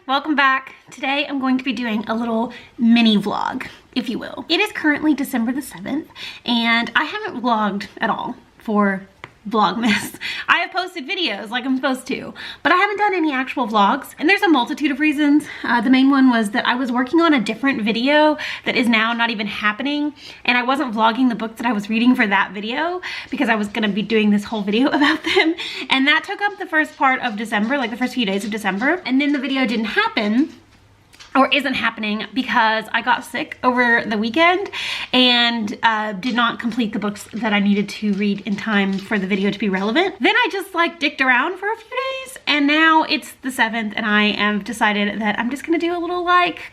welcome back. Today I'm going to be doing a little mini vlog, if you will. It is currently December the 7th and I haven't vlogged at all for vlogmas. I have posted videos like I'm supposed to, but I haven't done any actual vlogs, and there's a multitude of reasons. The main one was that I was working on a different video that is now not even happening, and I wasn't vlogging the book that I was reading for that video because I was gonna be doing this whole video about them, and that took up the first part of December, like the first few days of December, and then the video didn't happen. Or isn't happening because I got sick over the weekend and did not complete the books that I needed to read in time for the video to be relevant. Then I just like dicked around for a few days, and now it's the 7th and I have decided that I'm just gonna do a little like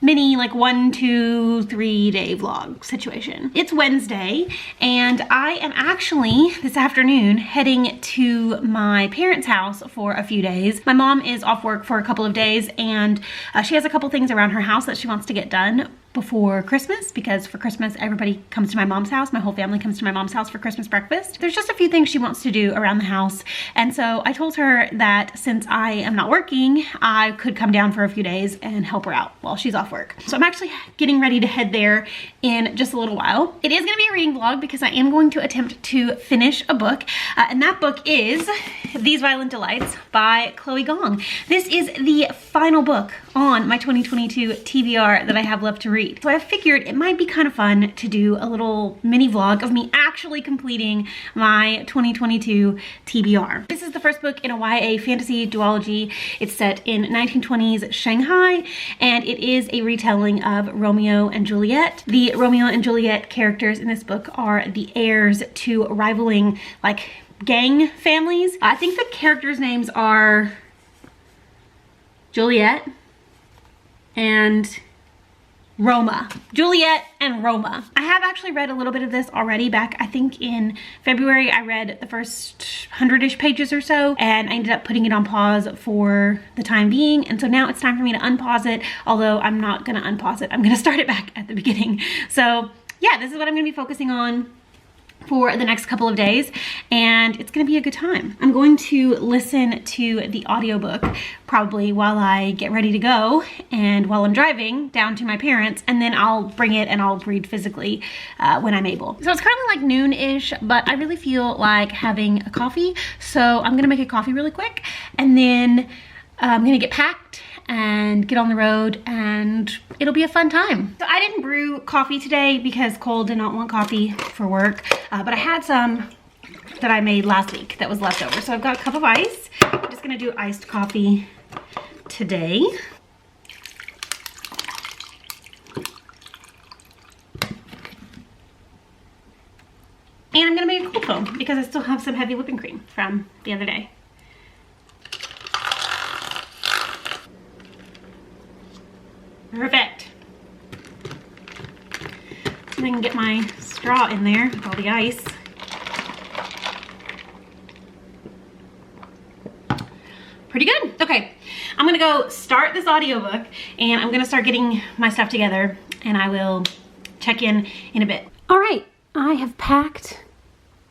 mini like 1, 2, 3 day vlog situation. It's Wednesday and I am actually this afternoon heading to my parents' house for a few days. My mom is off work for a couple of days and she has a couple things around her house that she wants to get done before Christmas, because for Christmas everybody comes to my mom's house. My whole family comes to my mom's house for Christmas breakfast. There's just a few things she wants to do around the house, and so I told her that since I am not working, I could come down for a few days and help her out while she's off work. So I'm actually getting ready to head there in just a little while. It is going to be a reading vlog because I am going to attempt to finish a book, and that book is These Violent Delights by Chloe Gong. This is the final book on my 2022 TBR that I have left to read. So I figured it might be kind of fun to do a little mini vlog of me actually completing my 2022 TBR. This is the first book in a YA fantasy duology. It's set in 1920s Shanghai, and it is a retelling of Romeo and Juliet. The Romeo and Juliet characters in this book are the heirs to rivaling like gang families. I think the characters' names are Juliet and Roma. Juliet and Roma. I have actually read a little bit of this already back, I think in February. I read the first 100-ish pages or so, and I ended up putting it on pause for the time being, and so now it's time for me to unpause it, although I'm not gonna unpause it. I'm gonna start it back at the beginning. So yeah, this is what I'm gonna be focusing on for the next couple of days, and it's gonna be a good time. I'm going to listen to the audiobook probably while I get ready to go and while I'm driving down to my parents, and then I'll bring it and I'll read physically when I'm able. So it's currently like noon-ish, but I really feel like having a coffee, so I'm gonna make a coffee really quick, and then I'm gonna get packed and get on the road, and it'll be a fun time. So I didn't brew coffee today because Cole did not want coffee for work, but I had some that I made last week that was left over. So I've got a cup of ice. I'm just gonna do iced coffee today. And I'm gonna make a cold foam because I still have some heavy whipping cream from the other day. Perfect. And I can get my straw in there with all the ice. Pretty good. Okay, I'm gonna go start this audiobook and I'm gonna start getting my stuff together, and I will check in a bit. All right, I have packed.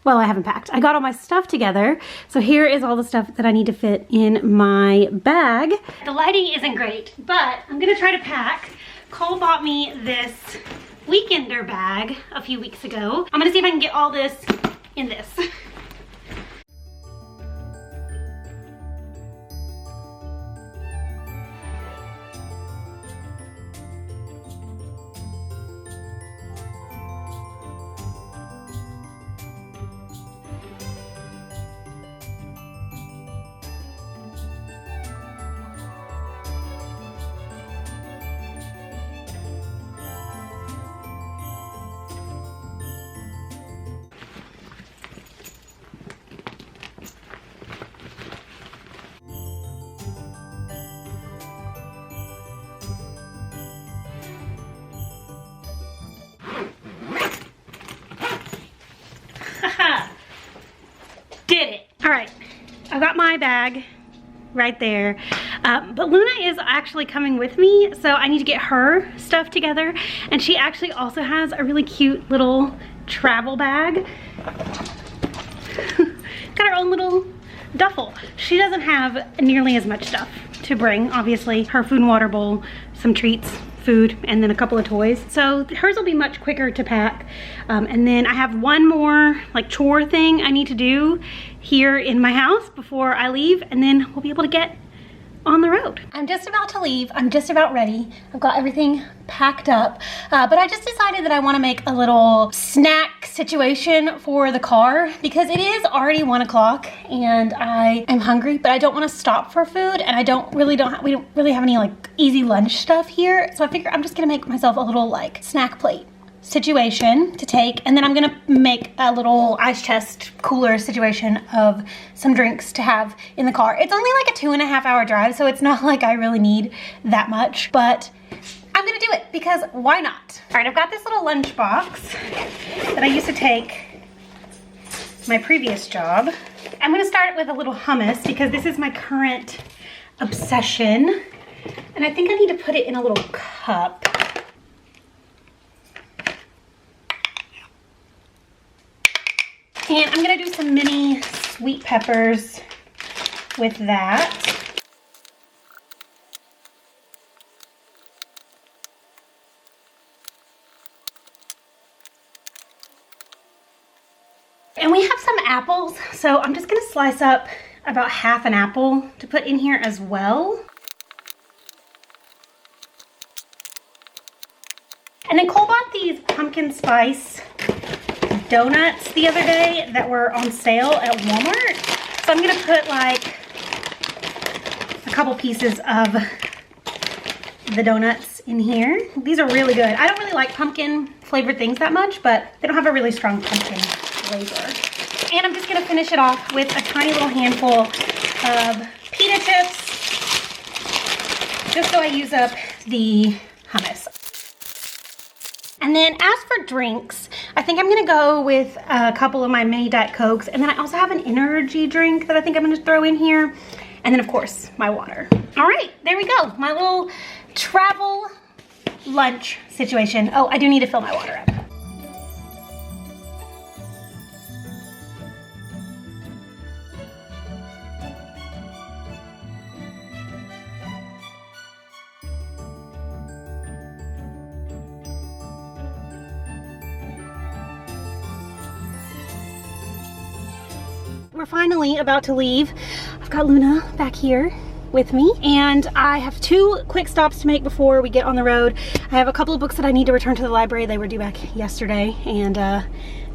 Well, I haven't packed. I got all my stuff together. So here is all the stuff that I need to fit in my bag. The lighting isn't great, but I'm gonna try to pack. Cole bought me this weekender bag a few weeks ago. I'm gonna see if I can get all this in this. Did it. All right, I've got my bag right there. But Luna is actually coming with me, so I need to get her stuff together. And she actually also has a really cute little travel bag. Got her own little duffel. She doesn't have nearly as much stuff to to bring, obviously, her food and water bowl, some treats, food, and then a couple of toys. So hers will be much quicker to pack. And then I have one more like chore thing I need to do here in my house before I leave, and then we'll be able to get on the road. I'm just about to leave. I'm just about ready. I've got everything packed up, but I just decided that I want to make a little snack situation for the car because it is already 1 o'clock and I am hungry, but I don't want to stop for food, and we don't really have any like easy lunch stuff here. So I figure I'm just gonna make myself a little like snack plate situation to take, and then I'm gonna make a little ice chest cooler situation of some drinks to have in the car. It's only like a 2.5 hour drive, so it's not like I really need that much, but I'm gonna do it because why not? All right, I've got this little lunch box that I used to take my previous job. I'm gonna start with a little hummus because this is my current obsession, and I think I need to put it in a little cup. And I'm gonna do some mini sweet peppers with that. And we have some apples, so I'm just gonna slice up about half an apple to put in here as well. And then Cole bought these pumpkin spice donuts the other day that were on sale at Walmart. So I'm gonna put like a couple pieces of the donuts in here. These are really good. I don't really like pumpkin flavored things that much, but they don't have a really strong pumpkin flavor. And I'm just gonna finish it off with a tiny little handful of pita chips, just so I use up the hummus. And then as for drinks, I think I'm gonna go with a couple of my mini Diet Cokes, and then I also have an energy drink that I think I'm gonna throw in here, and then of course my water. All right, there we go, my little travel lunch situation. Oh, I do need to fill my water up. We're finally about to leave. I've got Luna back here with me, and I have 2 quick stops to make before we get on the road. I have a couple of books that I need to return to the library. They were due back yesterday, and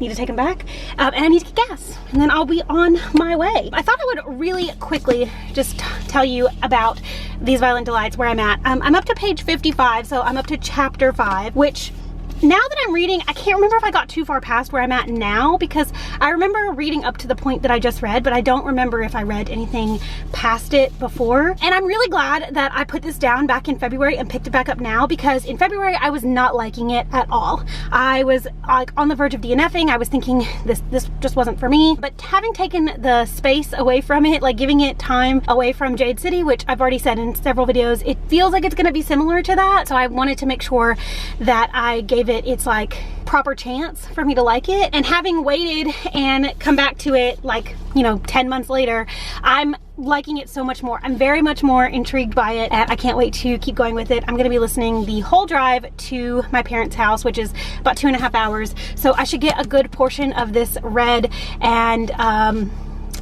need to take them back, and I need to get gas, and then I'll be on my way. I thought I would really quickly just tell you about These Violent Delights, where I'm at. I'm up to page 55, so I'm up to chapter 5, which now that I'm reading, I can't remember if I got too far past where I'm at now, because I remember reading up to the point that I just read, but I don't remember if I read anything past it before. And I'm really glad that I put this down back in February and picked it back up now, because in February I was not liking it at all. I was like on the verge of DNFing. I was thinking this just wasn't for me, but having taken the space away from it, like giving it time away from Jade City, which I've already said in several videos, it feels like it's going to be similar to that. So I wanted to make sure that I gave it its like proper chance for me to like it. And having waited and come back to it like, you know, 10 months later, I'm liking it so much more. I'm very much more intrigued by it, and I can't wait to keep going with it. I'm going to be listening the whole drive to my parents' house, which is about 2.5 hours. So I should get a good portion of this read, and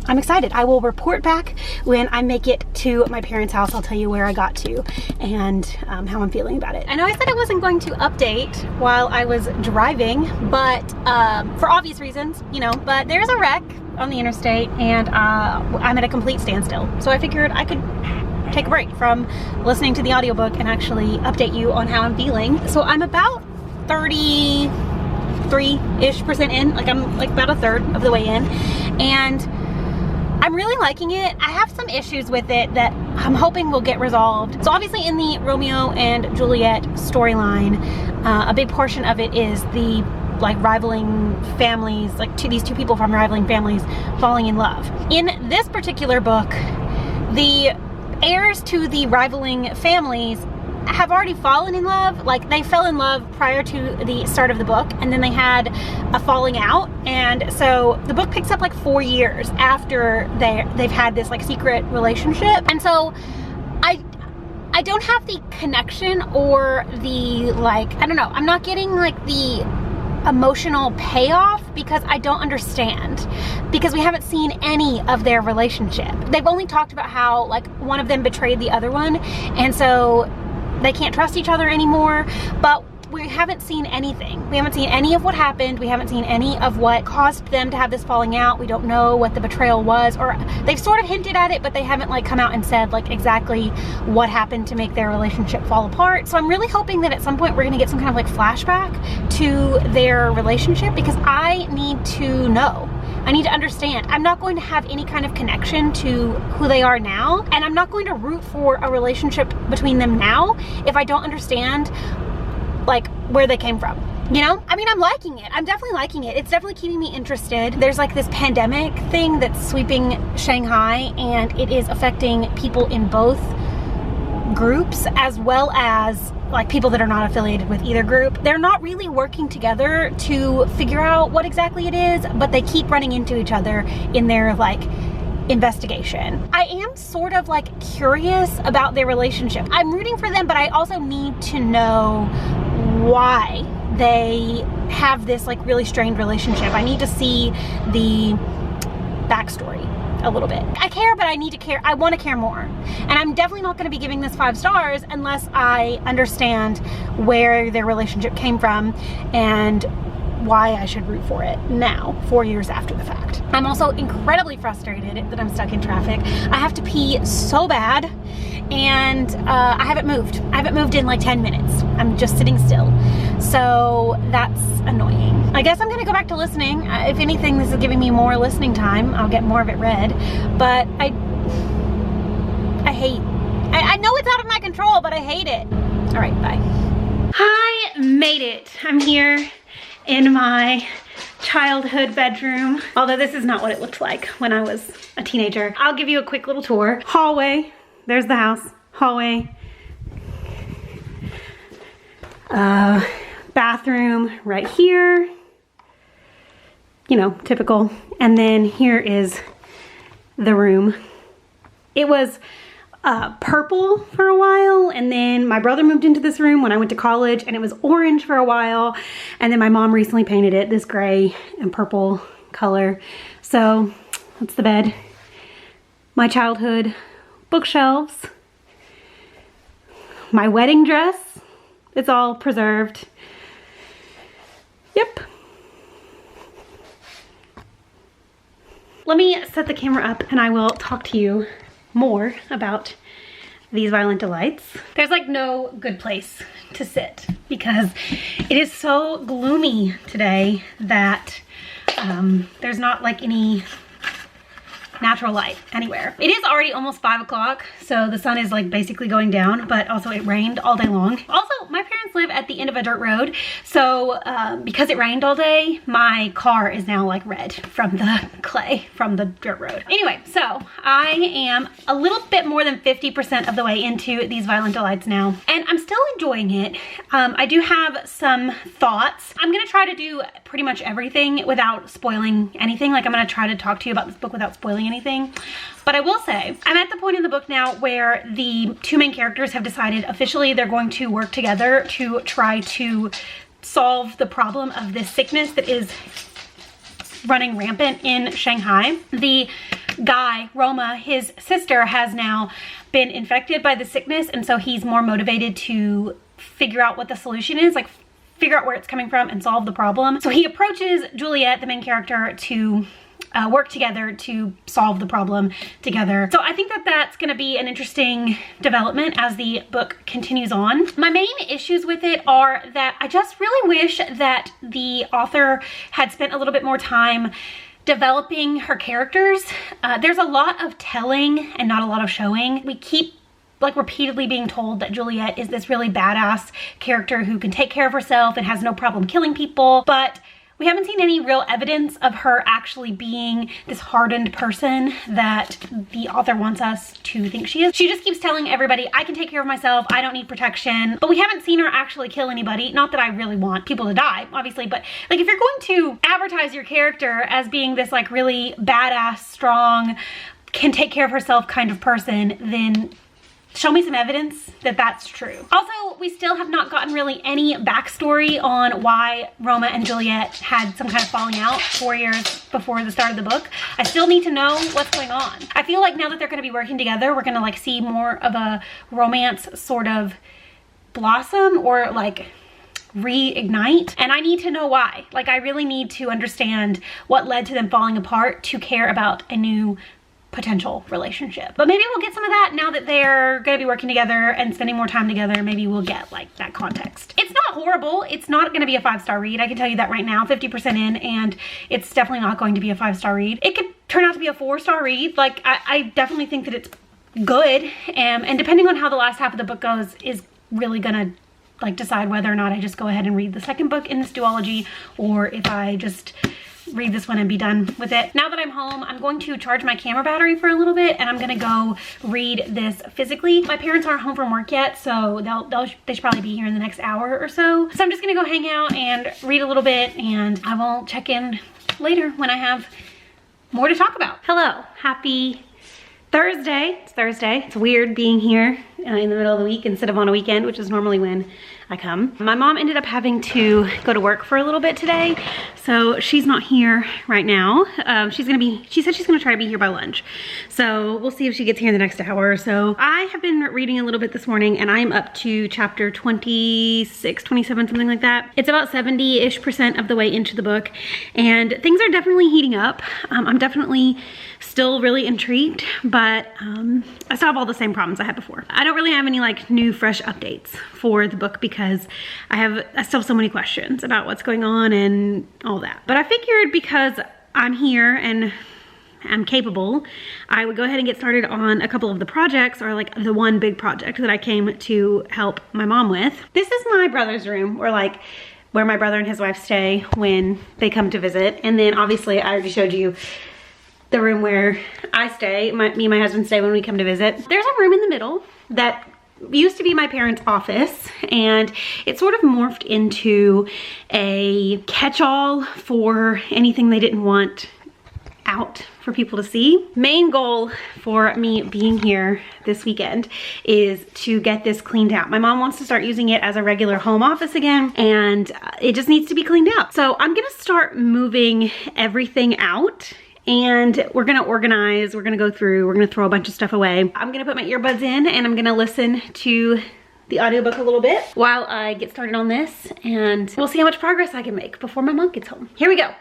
I'm excited. I will report back when I make it to my parents' house. I'll tell you where I got to and how I'm feeling about it. I know I said I wasn't going to update while I was driving, but for obvious reasons, you know, but there's a wreck on the interstate, and I'm at a complete standstill. So I figured I could take a break from listening to the audiobook and actually update you on how I'm feeling. So I'm about 33-ish% in, like I'm like about a third of the way in, and I'm really liking it. I have some issues with it that I'm hoping will get resolved. So obviously in the Romeo and Juliet storyline, a big portion of it is the like rivaling families, like these two people from rivaling families falling in love. In this particular book, the heirs to the rivaling families have already fallen in love. Like they fell in love prior to the start of the book, and then they had a falling out, and so the book picks up like 4 years after they've had this like secret relationship. And so don't have the connection or the, like, I don't know, I'm not getting like the emotional payoff because I don't understand, because we haven't seen any of their relationship. They've only talked about how like one of them betrayed the other one, and so they can't trust each other anymore, but we haven't seen anything. We haven't seen any of what happened. We haven't seen any of what caused them to have this falling out. We don't know what the betrayal was, or they've sort of hinted at it, but they haven't like come out and said like exactly what happened to make their relationship fall apart. So I'm really hoping that at some point we're gonna get some kind of like flashback to their relationship, because I need to know. I need to understand. I'm not going to have any kind of connection to who they are now, and I'm not going to root for a relationship between them now if I don't understand like where they came from, you know? I mean, I'm liking it. I'm definitely liking it. It's definitely keeping me interested. There's like this pandemic thing that's sweeping Shanghai, and it is affecting people in both groups, as well as like people that are not affiliated with either group. They're not really working together to figure out what exactly it is, but they keep running into each other in their like investigation. I am sort of like curious about their relationship. I'm rooting for them, but I also need to know why they have this like really strained relationship. I need to see the backstory a little bit. I care, but I need to care. I want to care more. And I'm definitely not going to be giving this 5 stars unless I understand where their relationship came from and why I should root for it now, 4 years after the fact. I'm also incredibly frustrated that I'm stuck in traffic. I have to pee so bad, and I haven't moved. I haven't moved in like 10 minutes. I'm just sitting still. So that's annoying. I guess I'm gonna go back to listening. If anything, this is giving me more listening time. I'll get more of it read, but I know it's out of my control, but I hate it. All right, bye. I made it. I'm here in my childhood bedroom, although this is not what it looked like when I was a teenager. I'll give you a quick little tour. Hallway, there's the house. Hallway. Bathroom right here. You know, typical. And then here is the room. It was purple for a while, and then my brother moved into this room when I went to college, and it was orange for a while, and then my mom recently painted it this gray and purple color. So that's the bed. My childhood bookshelves. My wedding dress. It's all preserved. Yep. Let me set the camera up and I will talk to you more about these Violent Delights. There's like no good place to sit because it is so gloomy today that there's not like any natural light anywhere. It is already almost 5 o'clock, so the sun is like basically going down, but also it rained all day long. Also, my parents live at the end of a dirt road, so because it rained all day, my car is now like red from the clay from the dirt road. Anyway, so I am a little bit more than 50% of the way into these Violent Delights now, and I'm still enjoying it. I do have some thoughts. I'm gonna try to do pretty much everything without spoiling anything. Like, I'm gonna try to talk to you about this book without spoiling anything. But I will say, I'm at the point in the book now where the 2 main characters have decided officially they're going to work together to try to solve the problem of this sickness that is running rampant in Shanghai. The guy, Roma, his sister, has now been infected by the sickness, and so he's more motivated to figure out what the solution is, like figure out where it's coming from and solve the problem. So he approaches Juliet, the main character, to work together to solve the problem together. So I think that that's going to be an interesting development as the book continues on. My main issues with it are that I just really wish that the author had spent a little bit more time developing her characters. There's a lot of telling and not a lot of showing. We keep like repeatedly being told that Juliet is this really badass character who can take care of herself and has no problem killing people, but we haven't seen any real evidence of her actually being this hardened person that the author wants us to think she is. She just keeps telling everybody, I can take care of myself, I don't need protection, but we haven't seen her actually kill anybody. Not that I really want people to die, obviously, but like if you're going to advertise your character as being this like really badass, strong, can take care of herself kind of person, then show me some evidence that that's true. Also, we still have not gotten really any backstory on why Roma and Juliet had some kind of falling out 4 years before the start of the book. I still need to know what's going on. I feel like now that they're going to be working together, we're going to like see more of a romance sort of blossom or like reignite, and I need to know why. Like, I really need to understand what led to them falling apart to care about a new potential relationship. But maybe we'll get some of that now that they're gonna be working together and spending more time together. Maybe we'll get like that context. It's not horrible. It's not gonna be a 5-star read. I can tell you that right now, 50% in, and it's definitely not going to be a 5-star read. It could turn out to be a 4-star read. Like, I definitely think that it's good. And depending on how the last half of the book goes is really gonna like decide whether or not I just go ahead and read the second book in this duology, or if I just read this one and be done with it. Now that I'm home, I'm going to charge my camera battery for a little bit, and I'm gonna go read this physically. My parents aren't home from work yet, so they should probably be here in the next hour or so. So I'm just gonna go hang out and read a little bit, and I will check in later when I have more to talk about. Hello, happy Thursday. It's Thursday. It's weird being here in the middle of the week instead of on a weekend, which is normally when I come. My mom ended up having to go to work for a little bit today, so she's not here right now. She said she's gonna try to be here by lunch. So we'll see if she gets here in the next hour or so. I have been reading a little bit this morning, and I'm up to chapter 26, 27, something like that. It's about 70-ish% of the way into the book, and things are definitely heating up. I'm definitely still really intrigued, but I still have all the same problems I had before. I don't really have any like new fresh updates for the book because I still have so many questions about what's going on and all that. But I figured because I'm here and I'm capable, I would go ahead and get started on a couple of the projects, or like the one big project that I came to help my mom with. This is my brother's room, or like where my brother and his wife stay when they come to visit. And then obviously I already showed you the room where I stay, me and my husband stay when we come to visit. There's a room in the middle that used to be my parents' office, and it sort of morphed into a catch-all for anything they didn't want out for people to see. Main goal for me being here this weekend is to get this cleaned out. My mom wants to start using it as a regular home office again, and it just needs to be cleaned out. So I'm gonna start moving everything out, and we're gonna organize, we're gonna go through, we're gonna throw a bunch of stuff away. I'm gonna put my earbuds in, and I'm gonna listen to the audiobook a little bit while I get started on this, and we'll see how much progress I can make before my mom gets home. Here we go.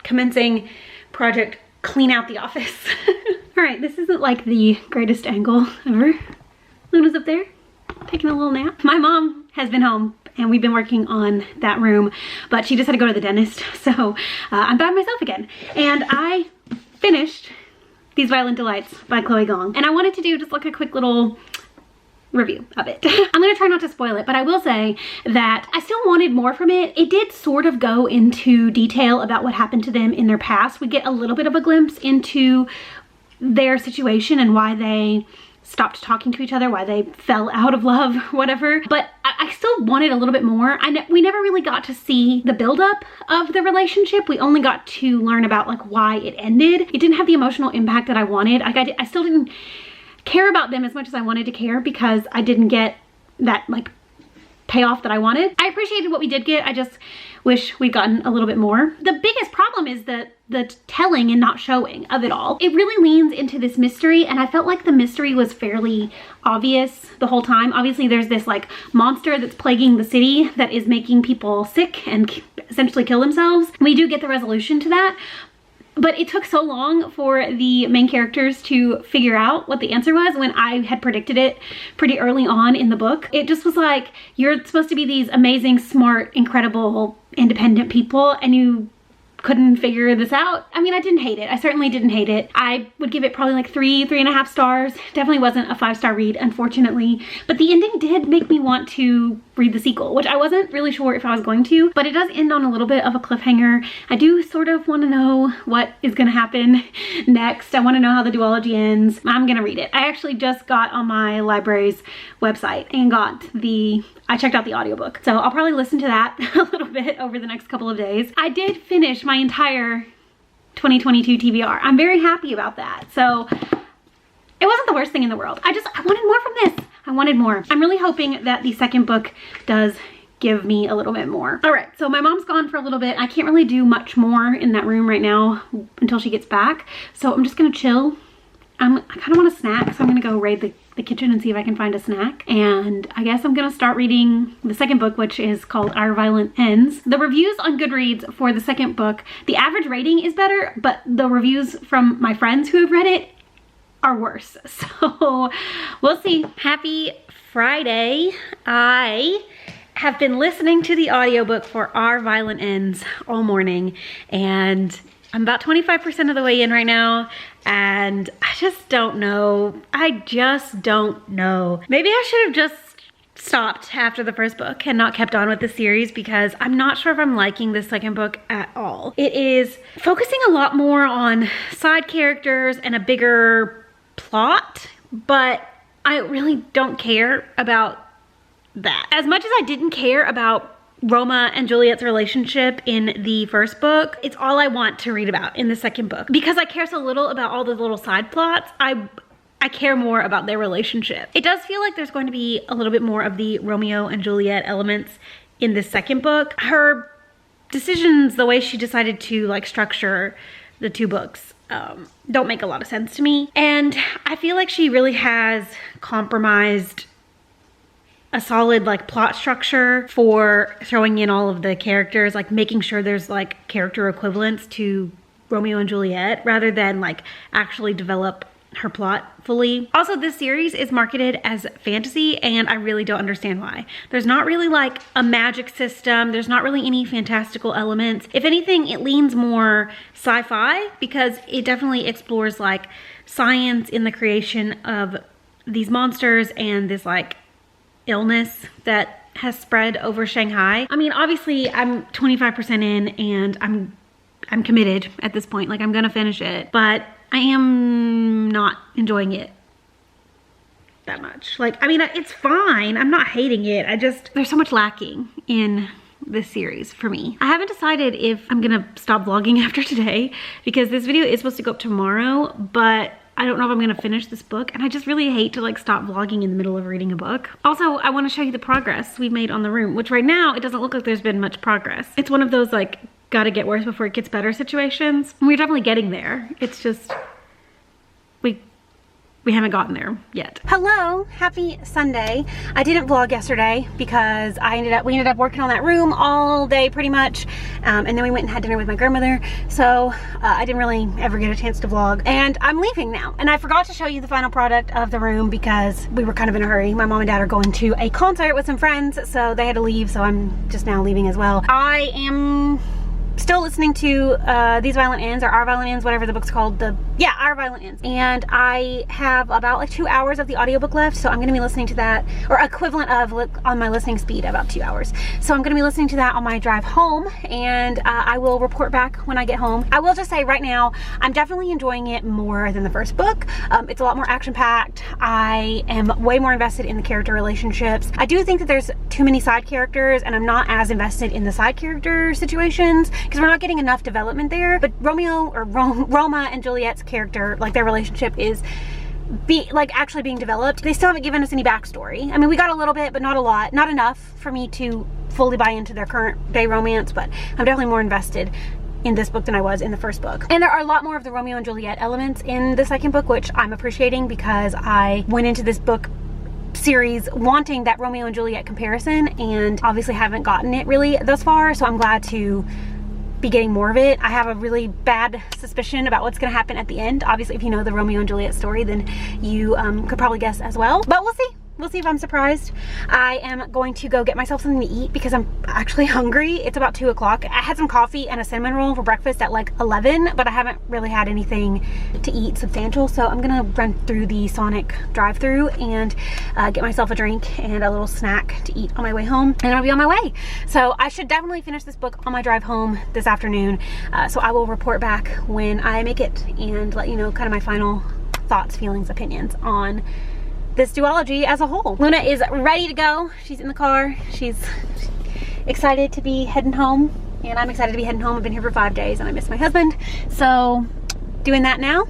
Commencing project clean out the office. All right, this isn't like the greatest angle ever. Luna's up there taking a little nap. My mom has been home, and we've been working on that room, but she just had to go to the dentist, so I'm by myself again. And I finished These Violent Delights by Chloe Gong, and I wanted to do just like a quick little review of it. I'm gonna try not to spoil it, but I will say that I still wanted more from it. It did sort of go into detail about what happened to them in their past. We get a little bit of a glimpse into their situation and why they stopped talking to each other, why they fell out of love, whatever. But I still wanted a little bit more. We never really got to see the buildup of the relationship. We only got to learn about like why it ended. It didn't have the emotional impact that I wanted. Like I still didn't care about them as much as I wanted to care because I didn't get that like payoff that I wanted. I appreciated what we did get. I just wish we'd gotten a little bit more. The biggest problem is the telling and not showing of it all. It really leans into this mystery, and I felt like the mystery was fairly obvious the whole time. Obviously there's this like monster that's plaguing the city that is making people sick and essentially kill themselves. We do get the resolution to that, but it took so long for the main characters to figure out what the answer was when I had predicted it pretty early on in the book. It just was like, you're supposed to be these amazing, smart, incredible, independent people, and you couldn't figure this out. I mean, I didn't hate it. I certainly didn't hate it. I would give it probably like 3.5 stars. Definitely wasn't a 5-star read, unfortunately. But the ending did make me want to read the sequel, which I wasn't really sure if I was going to, but it does end on a little bit of a cliffhanger. I do sort of want to know what is going to happen next. I want to know how the duology ends. I'm going to read it. I actually just got on my library's website and I checked out the audiobook. So I'll probably listen to that a little bit over the next couple of days. I did finish my entire 2022 TBR. I'm very happy about that. So it wasn't the worst thing in the world. I wanted more from this. I wanted more. I'm really hoping that the second book does give me a little bit more. All right, so my mom's gone for a little bit. I can't really do much more in that room right now until she gets back. So I'm just gonna chill. I kind of want a snack, so I'm gonna go raid the kitchen and see if I can find a snack. And I guess I'm gonna start reading the second book, which is called Our Violent Ends. The reviews on Goodreads for the second book, the average rating is better, but the reviews from my friends who have read it are worse. So we'll see. Happy Friday. I have been listening to the audiobook for Our Violent Ends all morning, and I'm about 25% of the way in right now, and I just don't know. I just don't know. Maybe I should have just stopped after the first book and not kept on with the series, because I'm not sure if I'm liking this second book at all. It is focusing a lot more on side characters and a bigger plot, but I really don't care about that. As much as I didn't care about Roma and Juliet's relationship in the first book, it's all I want to read about in the second book. Because I care so little about all the little side plots, I care more about their relationship. It does feel like there's going to be a little bit more of the Romeo and Juliet elements in this second book. Her decisions, the way she decided to like structure the two books, don't make a lot of sense to me. And I feel like she really has compromised a solid like plot structure for throwing in all of the characters, like making sure there's like character equivalents to Romeo and Juliet, rather than like actually develop her plot fully. Also, this series is marketed as fantasy, and I really don't understand why. There's not really like a magic system. There's not really any fantastical elements. If anything, it leans more sci-fi, because it definitely explores like science in the creation of these monsters and this like illness that has spread over Shanghai. I mean, obviously I'm 25% in and I'm committed at this point. Like, I'm gonna finish it, but I am not enjoying it that much. Like, I mean, it's fine. I'm not hating it. There's so much lacking in this series for me. I haven't decided if I'm gonna stop vlogging after today, because this video is supposed to go up tomorrow, but I don't know if I'm gonna finish this book, and I just really hate to like stop vlogging in the middle of reading a book. Also, I wanna show you the progress we've made on the room, which right now, it doesn't look like there's been much progress. It's one of those like, gotta get worse before it gets better situations. And we're definitely getting there. It's just, we haven't gotten there yet. Hello, happy Sunday. I didn't vlog yesterday because we ended up working on that room all day pretty much. And then we went and had dinner with my grandmother. So I didn't really ever get a chance to vlog, and I'm leaving now. And I forgot to show you the final product of the room because we were kind of in a hurry. My mom and dad are going to a concert with some friends, so they had to leave. So I'm just now leaving as well. I am still listening to These Violent Ends, or Our Violent Ends, whatever the book's called. Our Violent Ends. And I have about like 2 hours of the audiobook left, so I'm gonna be listening to that, or equivalent of on my listening speed, about 2 hours. So I'm gonna be listening to that on my drive home, and I will report back when I get home. I will just say right now, I'm definitely enjoying it more than the first book. It's a lot more action-packed. I am way more invested in the character relationships. I do think that there's too many side characters, and I'm not as invested in the side character situations, because we're not getting enough development there. But Roma and Juliet's character, like their relationship is actually being developed. They still haven't given us any backstory. I mean, we got a little bit, but not a lot. Not enough for me to fully buy into their current day romance, but I'm definitely more invested in this book than I was in the first book. And there are a lot more of the Romeo and Juliet elements in the second book, which I'm appreciating, because I went into this book series wanting that Romeo and Juliet comparison, and obviously haven't gotten it really thus far, so I'm glad to be getting more of it. I have a really bad suspicion about what's gonna happen at the end. Obviously, if you know the Romeo and Juliet story, then you could probably guess as well, but we'll see. We'll see if I'm surprised. I am going to go get myself something to eat because I'm actually hungry. It's about 2 o'clock. I had some coffee and a cinnamon roll for breakfast at like 11, but I haven't really had anything to eat substantial. So I'm gonna run through the Sonic drive-thru and get myself a drink and a little snack to eat on my way home, and I'll be on my way. So I should definitely finish this book on my drive home this afternoon. So I will report back when I make it and let you know kind of my final thoughts, feelings, opinions on this duology as a whole. Luna is ready to go. She's in the car. She's excited to be heading home, and I'm excited to be heading home. I've been here for 5 days and I miss my husband. So doing that now,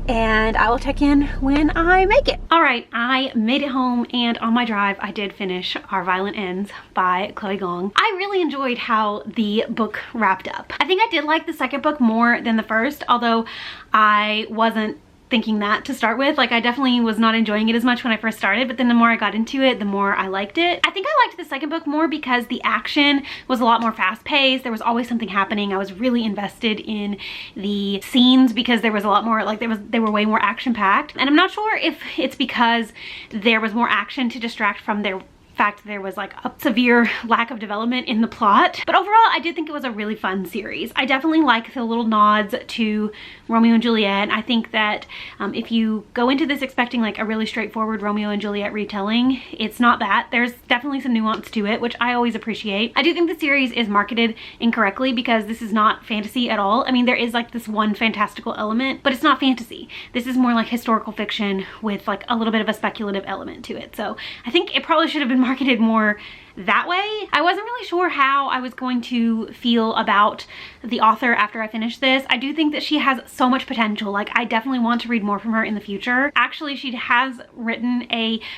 and I will check in when I make it. All right, I made it home, and on my drive I did finish Our Violent Ends by Chloe Gong. I really enjoyed how the book wrapped up. I think I did like the second book more than the first, although I wasn't thinking that to start with. Like, I definitely was not enjoying it as much when I first started, but then the more I got into it, the more I liked it. I think I liked the second book more because the action was a lot more fast-paced. There was always something happening. I was really invested in the scenes because there was a lot more, like, they were way more action-packed. And I'm not sure if it's because there was more action to distract from their fact there was like a severe lack of development in the plot. But overall, I did think it was a really fun series. I definitely like the little nods to Romeo and Juliet. I think that if you go into this expecting like a really straightforward Romeo and Juliet retelling, it's not that. There's definitely some nuance to it, which I always appreciate. I do think the series is marketed incorrectly because this is not fantasy at all. I mean, there is like this one fantastical element, but it's not fantasy. This is more like historical fiction with like a little bit of a speculative element to it. So I think it probably should have been marketed more that way. I wasn't really sure how I was going to feel about the author after I finished this. I do think that she has so much potential. Like, I definitely want to read more from her in the future. Actually, she has written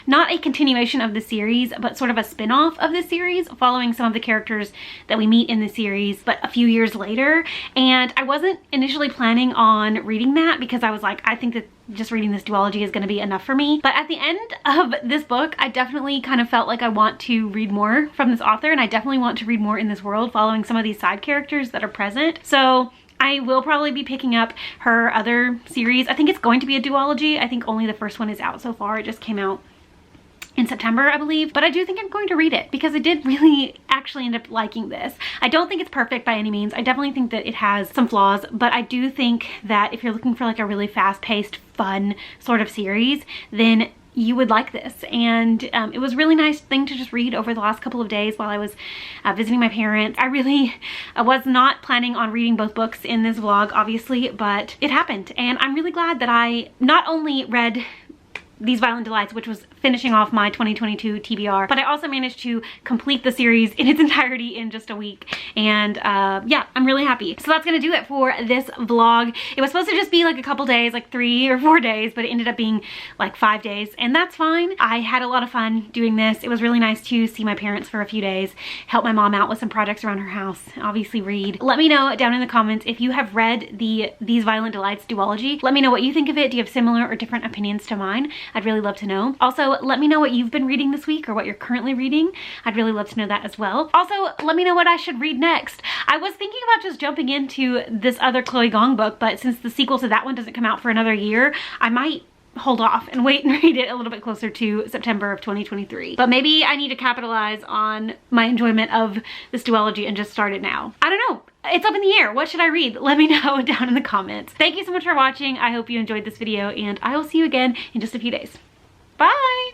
not a continuation of the series, but sort of a spin-off of the series following some of the characters that we meet in the series, but a few years later. And I wasn't initially planning on reading that because I was like, I think that just reading this duology is going to be enough for me. But at the end of this book, I definitely kind of felt like I want to read more from this author, and I definitely want to read more in this world following some of these side characters that are present. So I will probably be picking up her other series. I think it's going to be a duology. I think only the first one is out so far. It just came out in September, I believe. But I do think I'm going to read it because I did really actually end up liking this. I don't think it's perfect by any means. I definitely think that it has some flaws, but I do think that if you're looking for like a really fast-paced, fun sort of series, then you would like this. And it was a really nice thing to just read over the last couple of days while I was visiting my parents. I was not planning on reading both books in this vlog, obviously, but it happened. And I'm really glad that I not only read These Violent Delights, which was finishing off my 2022 TBR, but I also managed to complete the series in its entirety in just a week. And yeah, I'm really happy. So that's gonna do it for this vlog. It was supposed to just be like a couple days, like 3 or 4 days, but it ended up being like 5 days, and that's fine. I had a lot of fun doing this. It was really nice to see my parents for a few days, help my mom out with some projects around her house, obviously read. Let me know down in the comments if you have read the These Violent Delights duology. Let me know what you think of it. Do you have similar or different opinions to mine? I'd really love to know. Also, let me know what you've been reading this week or what you're currently reading. I'd really love to know that as well. Also, let me know what I should read next. I was thinking about just jumping into this other Chloe Gong book, but since the sequel to that one doesn't come out for another year, I might hold off and wait and read it a little bit closer to September of 2023. But maybe I need to capitalize on my enjoyment of this duology and just start it now. I don't know. It's up in the air. What should I read? Let me know down in the comments. Thank you so much for watching. I hope you enjoyed this video, and I will see you again in just a few days. Bye!